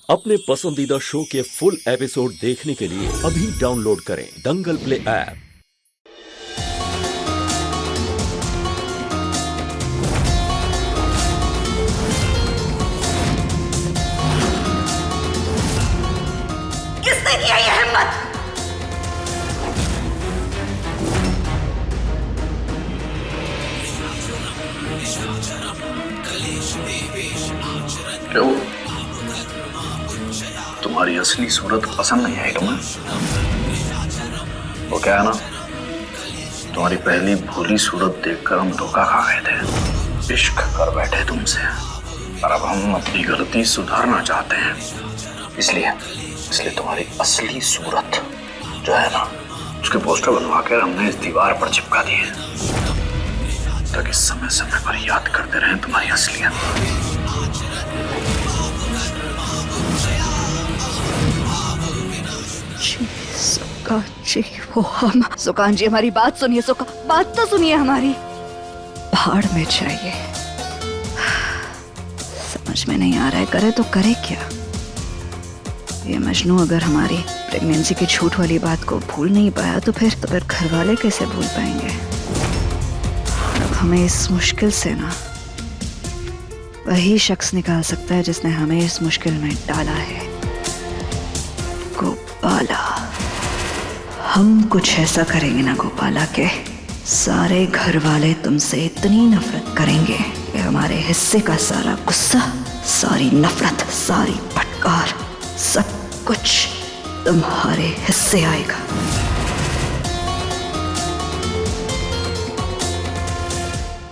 अपने पसंदीदा शो के फुल एपिसोड देखने के लिए अभी डाउनलोड करें दंगल प्ले ऐप। किसने किया ये हिम्मत? क्यों? तुम्हारी असली सूरत पसंद नहीं आई तुम्हें? वो क्या है ना, तुम्हारी पहली भोली सूरत देखकर हम धोखा खा गए थे, इश्क कर बैठे तुमसे। पर अब हम अपनी गलती सुधारना चाहते हैं, इसलिए तुम्हारी असली सूरत जो है ना, उसके पोस्टर बनवा कर हमने इस दीवार पर चिपका दिए, ताकि समय समय पर याद करते रहें तुम्हारी असलियत। सुकान जी हमारी बात सुनिए। बात तो सुनिए हमारी। भाड़ में चाहिए। समझ में नहीं आ रहा है, करे तो करे क्या? ये मजनू अगर हमारी प्रेगनेंसी की झूठ वाली बात को भूल नहीं पाया तो फिर घर वाले कैसे भूल पाएंगे? अब हमें इस मुश्किल से ना वही शख्स निकाल सकता है जिसने हमें इस मुश्किल में डाला है, गोपाला। हम कुछ ऐसा करेंगे ना गोपाला के सारे घर वाले तुमसे इतनी नफरत करेंगे कि हमारे हिस्से का सारा गुस्सा, सारी नफरत, सारी फटकार, सब कुछ तुम्हारे हिस्से आएगा।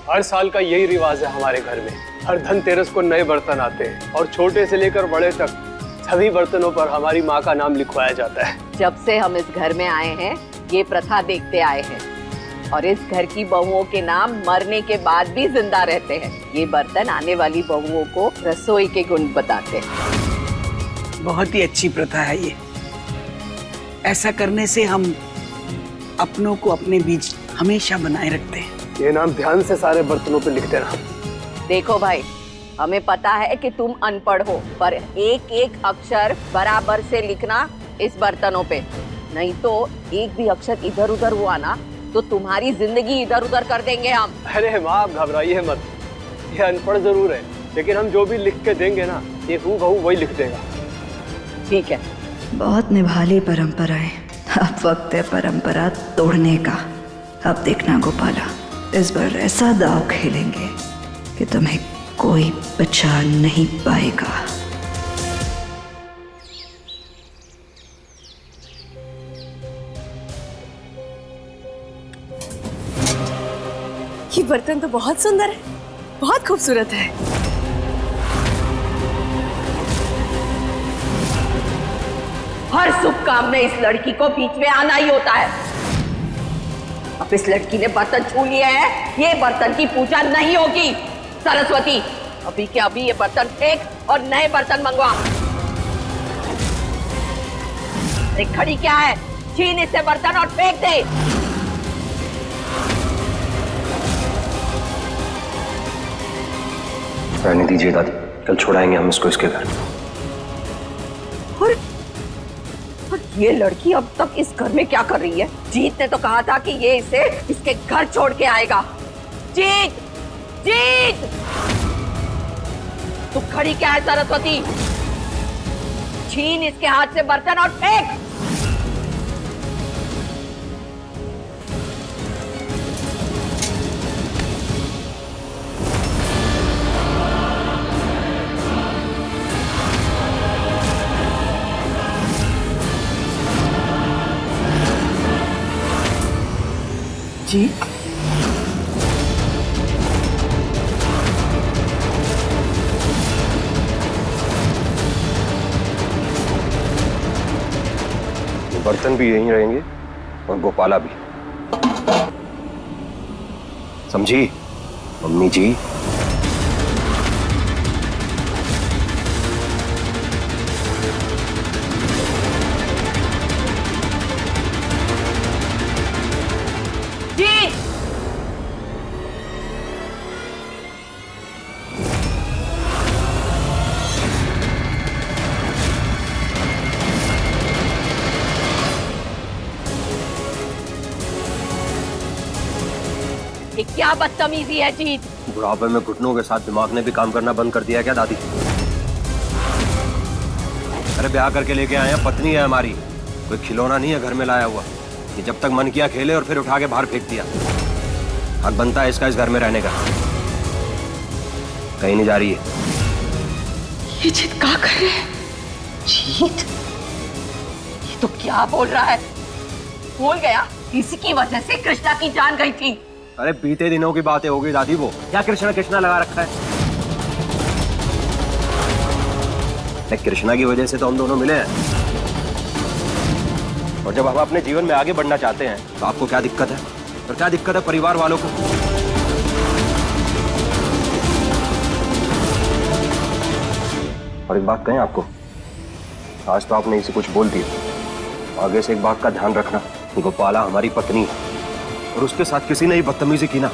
हर साल का यही रिवाज है हमारे घर में। हर धनतेरस को नए बर्तन आते हैं और छोटे से लेकर बड़े तक सभी बर्तनों पर हमारी माँ का नाम लिखवाया जाता है। जब से हम इस घर में आए हैं ये प्रथा देखते आए हैं और इस घर की बहुओं के नाम मरने के बाद भी जिंदा रहते हैं। ये बर्तन आने वाली बहुओं को रसोई के गुण बताते हैं। बहुत ही अच्छी प्रथा है ये। ऐसा करने से हम अपनों को अपने बीच हमेशा बनाए रखते हैं। ये नाम ध्यान से सारे बर्तनों पे लिख देना। देखो भाई, हमें पता है कि तुम अनपढ़ हो, पर एक एक अक्षर बराबर से लिखना इस बर्तनों पे, नहीं तो एक भी अक्षर इधर उधर हुआ ना तो तुम्हारी जिंदगी इधर उधर कर देंगे हम। अरे माँ, आप घबराइए मत। ये अनपढ़ जरूर है, लेकिन हम जो भी लिख के देंगे ना, ये हूबहू वही लिख देगा। ठीक है। बहुत निभाली परंपराएं, अब वक्त है परंपरा तोड़ने का। अब देखना गोपाला, इस बार ऐसा दाव खेलेंगे कि तुम्हें कोई बचा नहीं पाएगा। ये बर्तन तो बहुत सुंदर है, बहुत खूबसूरत है। हर शुभ काम में इस लड़की को बीच में आना ही होता है। अब इस लड़की ने बर्तन छू लिए हैं, ये बर्तन की पूजा नहीं होगी। सरस्वती, अभी के अभी ये बर्तन फेंक और नए बर्तन मंगवा। खड़ी क्या है? छीन इससे बर्तन और फेंक दे। रहने दीजिए दादी, कल छोड़ाएंगे हम इसको इसके घर। और ये लड़की अब तक इस घर में क्या कर रही है? जीत ने तो कहा था कि ये इसे इसके घर छोड़ के आएगा। जीत, जीत, तू खड़ी क्या है सरस्वती? छीन इसके हाथ से बर्तन और फेंक। जी बर्तन भी यहीं रहेंगे और गोपाला भी, समझी मम्मी जी? ये क्या बदतमीजी है जीत? बुढ़ापे में घुटनों के साथ दिमाग ने भी काम करना बंद कर दिया है क्या दादी? अरे ब्याह करके लेके आए हैं, पत्नी है हमारी, कोई खिलौना नहीं है घर में लाया हुआ कि जब तक मन किया खेले और फिर उठा के बाहर फेंक दिया। हक बनता है इसका इस घर में रहने का। कहीं नहीं जा रही है। ये जीत क्या कर रहे हैं? जीत, ये तो क्या बोल रहा है? बोल गया इसी की वजह से कृष्णा की जान गई थी। अरे बीते दिनों की बातें हो गई दादी, वो क्या कृष्णा कृष्णा लगा रखा है? कृष्णा की वजह से तो हम दोनों मिले हैं, और जब हम अपने जीवन में आगे बढ़ना चाहते हैं तो आपको क्या दिक्कत है? और क्या दिक्कत है परिवार वालों को? और एक बात कहें आपको, आज तो आपने इसे कुछ बोल दिया, आगे से एक बात का ध्यान रखना, गोपाला हमारी पत्नी है और उसके साथ किसी ने ही बदतमीजी की ना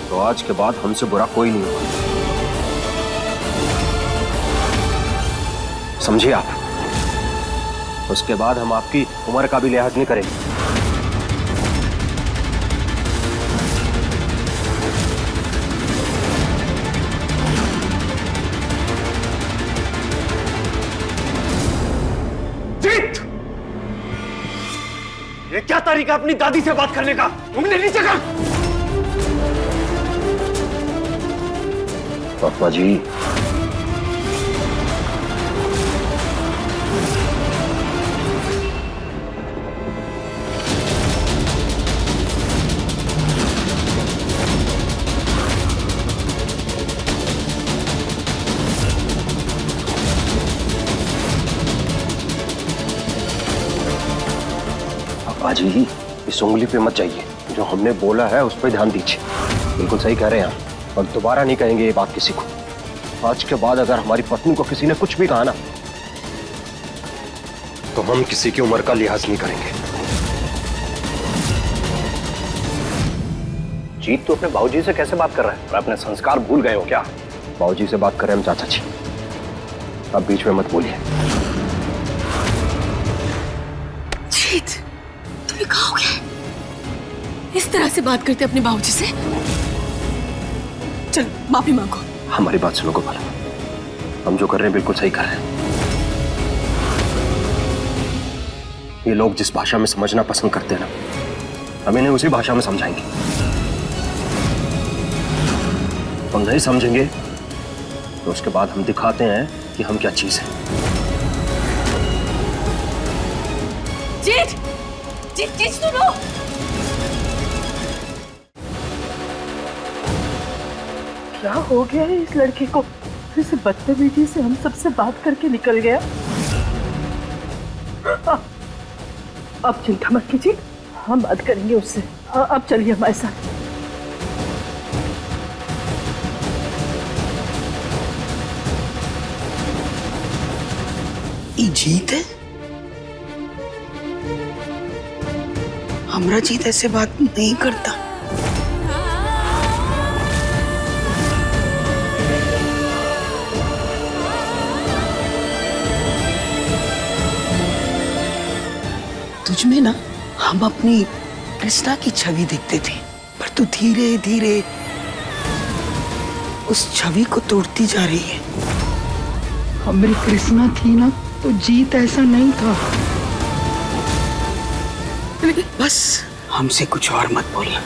तो आज के बाद हमसे बुरा कोई नहीं होगा, समझिए आप। उसके बाद हम आपकी उम्र का भी लिहाज नहीं करेंगे। जीत, ये क्या तरीका अपनी दादी से बात करने का? उंगली नीचे कर। पापा जी, जी इस उंगली पे मत जाइए, जो हमने बोला है उस पर ध्यान दीजिए। बिल्कुल सही कह रहे हैं आप, और दोबारा नहीं कहेंगे ये बात किसी को। आज के बाद अगर हमारी पत्नी को किसी ने कुछ भी कहा ना तो हम किसी की उम्र का लिहाज नहीं करेंगे। जीत तो अपने बाबूजी से कैसे बात कर रहा है? और अपने संस्कार भूल गए हो क्या? बाबूजी से बात करें हम चाचा जी, आप बीच में मत बोलिए। जीत, तुम्हें कहा हो गया इस तरह से बात करते अपने बाबूजी से? चल माफी मांगो। हमारी बात सुनो गोपाल, हम जो कर रहे हैं बिल्कुल सही कर रहे हैं। ये लोग जिस भाषा में समझना पसंद करते हैं ना, हम इन्हें उसी भाषा में समझाएंगे। हम नहीं समझेंगे तो उसके बाद हम दिखाते हैं कि हम क्या चीज है। जीत, जीत, जीत सुनो। क्या हो गया है इस लड़के को? इसे बदतमीजी से हम सबसे बात करके निकल गया। अब चिंता मत कीजिए, हम बात करेंगे उससे। अब चलिए हमारे साथ। ये जीत है? हमरा जीत ऐसे बात नहीं करता। तुझमें ना हम अपनी कृष्णा की छवि देखते थे, पर तू धीरे धीरे उस छवि को तोड़ती जा रही है। हमारी कृष्णा थी ना तो जीत ऐसा नहीं था। बस हमसे कुछ और मत बोलना।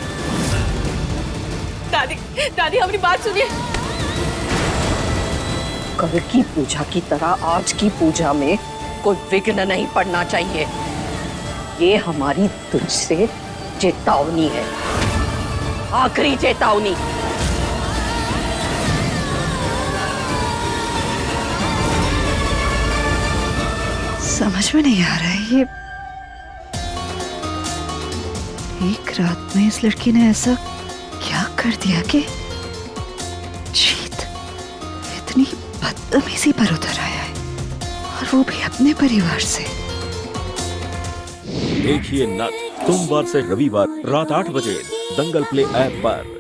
दादी, दादी हमारी बात सुनिए। कल की पूजा की तरह आज की पूजा में कोई विघ्न नहीं पड़ना चाहिए। ये हमारी तुझसे चेतावनी है, आखिरी चेतावनी। समझ में नहीं आ रहा है, ये एक रात में इस लड़की ने ऐसा क्या कर दिया कि जीत इतनी बदतमीजी पर उतर आया है, और वो भी अपने परिवार से। देखिए नथ सोमवार से रविवार रात 8 बजे दंगल प्ले ऐप पर।